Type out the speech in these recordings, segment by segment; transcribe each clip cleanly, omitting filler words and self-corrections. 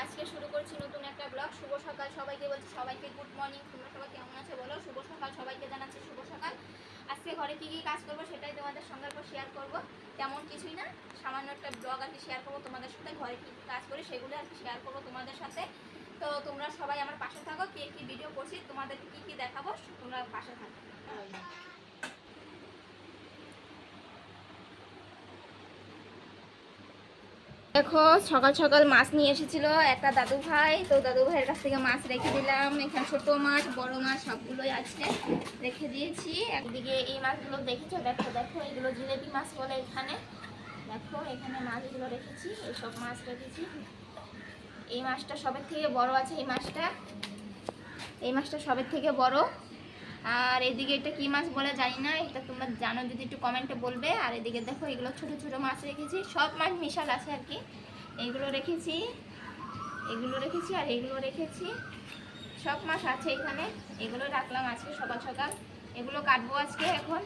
আজকে শুরু করছি নতুন একটা ব্লগ। শুভ সকাল সবাইকে, বলছি সবাইকে গুড মর্নিং। তোমরা সবাই কেমন আছো বলো? শুভ সকাল সবাইকে জানাচ্ছি, শুভ সকাল। আজকে ঘরে কী কী কাজ করবো সেটাই তোমাদের সঙ্গে শেয়ার করবো। তেমন কিছুই না, সামান্য একটা ব্লগ আর কি শেয়ার করবো তোমাদের সাথে। ঘরে কী কী কাজ করি সেগুলো আর কি শেয়ার করবো তোমাদের সাথে। তো তোমরা সবাই আমার পাশে থাকো, কে কী ভিডিও করছি তোমাদেরকে কী কী দেখাবো তোমরা পাশে থাকো। দেখো সকাল সকাল মাছ নিয়ে এসেছিল একটা দাদু ভাই, তো দাদু ভাইয়ের কাছ থেকে মাছ রেখে দিলাম। এখানে ছোট মাছ বড় মাছ সবগুলোই আছে, রেখে দিয়েছি। একদিকে এই মাছগুলো দেখেছো, দেখো দেখো এগুলো জিলেবি মাছ বলে এখানে। দেখো এখানে মাছগুলো রেখেছি, এইসব মাছ রেখেছি। এই মাছটা সবের থেকে বড় আছে, এই মাছটা সবের থেকে বড়। আর এদিকে এটা কি মাছ বলে জানি না, এটা তোমরা জানো যদি একটু কমেন্টে বলবে। আর এদিকে দেখো এগুলো ছোট ছোট মাছ রেখেছি, সব মাছ মিশাল আছে আর কি। এগুলো রেখেছি, এগুলো রেখেছি আর এগুলো রেখেছি, সব মাছ আছে এখানে। এগুলো রাখলাম আজকে সকাল সকাল, এগুলো কাটবো আজকে। এখন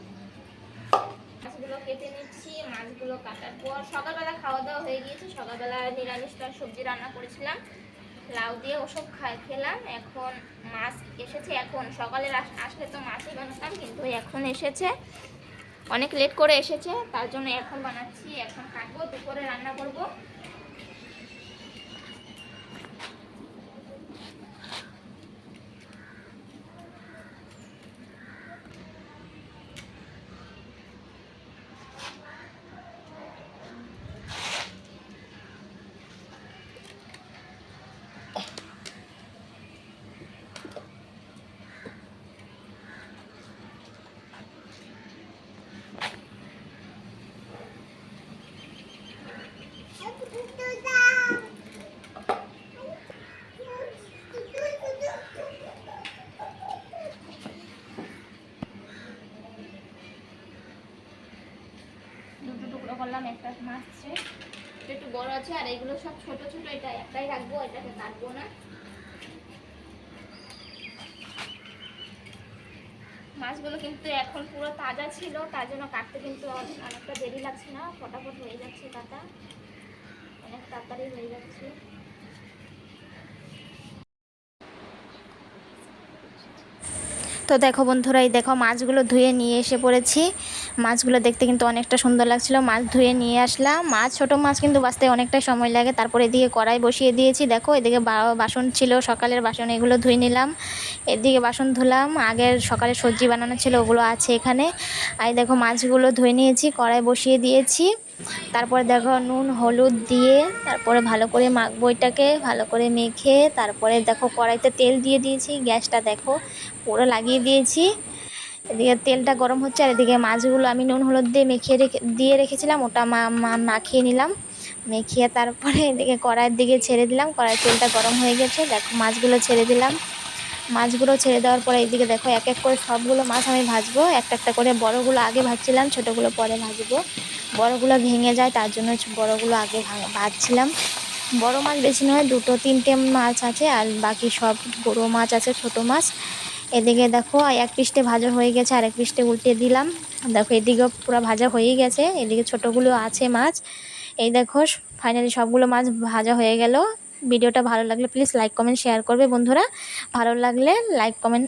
মাছগুলো কেটে নিচ্ছি। মাছগুলো কাটার পর সকালবেলা খাওয়া দাওয়া হয়ে গিয়েছে। সকালবেলা নিরামিষটা সবজি রান্না করেছিলাম, লাউ দিয়ে, ওসব খেলাম। এখন মাছ এসেছে, এখন সকালে আসলে তো মাছই বানাতাম, কিন্তু এখন এসেছে, অনেক লেট করে এসেছে, তার জন্য এখন বানাচ্ছি। এখন কাটবো, দুপুরে রান্না করব। দুটো টুকরো করলাম, একটা মাছ একটু বড় আছে, আর এগুলো সব ছোট ছোট। এটা একটাই রাখবো, এটাকে কাটবো না। মাছগুলো কিন্তু এখন পুরো তাজা ছিল, তার জন্য কাটতে কিন্তু অনেকটা দেরি লাগছে না, ফটাফট হয়ে যাচ্ছে কাটা, অনেক তাড়াতাড়ি হয়ে যাচ্ছে। তো দেখো বন্ধুরা, এই দেখো মাছগুলো ধুয়ে নিয়ে এসে পড়েছি। মাছগুলো দেখতে কিন্তু অনেকটা সুন্দর লাগছিল। মাছ ধুয়ে নিয়ে আসলাম। মাছ ছোটো মাছ কিন্তু বাঁচতে অনেকটা সময় লাগে। তারপরে এদিকে কড়াই বসিয়ে দিয়েছি। দেখো এদিকে বাসন ছিল, সকালের বাসন, এগুলো ধুয়ে নিলাম। এদিকে বাসন ধুলাম, আগের সকালে সবজি বানানো ছিল ওগুলো আছে এখানে। আর দেখো মাছগুলো ধুয়ে নিয়েছি, কড়াই বসিয়ে দিয়েছি। তারপরে দেখো নুন হলুদ দিয়ে তারপরে ভালো করে মাখবো, এটাকে ভালো করে মেখে তারপরে দেখো কড়াইতে তেল দিয়ে দিয়েছি। গ্যাসটা দেখো পুরো লাগিয়ে দিয়েছি। এদিকে তেলটা গরম হচ্ছে, আর এদিকে মাছগুলো আমি নুন হলুদ দিয়ে দিয়ে রেখেছিলাম, ওটা মাখিয়ে নিলাম। মেখিয়ে তারপরে এদিকে কড়াইয়ের দিকে ছেড়ে দিলাম। কড়াইয়ের তেলটা গরম হয়ে গেছে, দেখো মাছগুলো ছেড়ে দিলাম। মাছগুলো ছেড়ে দেওয়ার পরে এইদিকে দেখো এক এক করে সবগুলো মাছ আমি ভাজবো। একটা একটা করে, বড়গুলো আগে ভাজছিলাম, ছোটোগুলো পরে ভাজবো। বড়গুলো ভেঙে যায়, তার জন্য বড়গুলো আগে ভাজছিলাম। বড় মাছ বেশি নয়, দুটো তিনটে মাছ আছে, আর বাকি সব বড় মাছ আছে, ছোট মাছ। এদিকে দেখো এক পিসটে ভাজা হয়ে গেছে, আর এক পিসটে উল্টে দিলাম। দেখো এদিকেও পুরো ভাজা হয়েই গেছে, এদিকে ছোটোগুলো আছে মাছ। এই দেখো ফাইনালি সবগুলো মাছ ভাজা হয়ে গেল। ভিডিওটা ভালো লাগলে প্লিজ লাইক কমেন্ট শেয়ার করবে বন্ধুরা। ভালো লাগলে লাইক কমেন্ট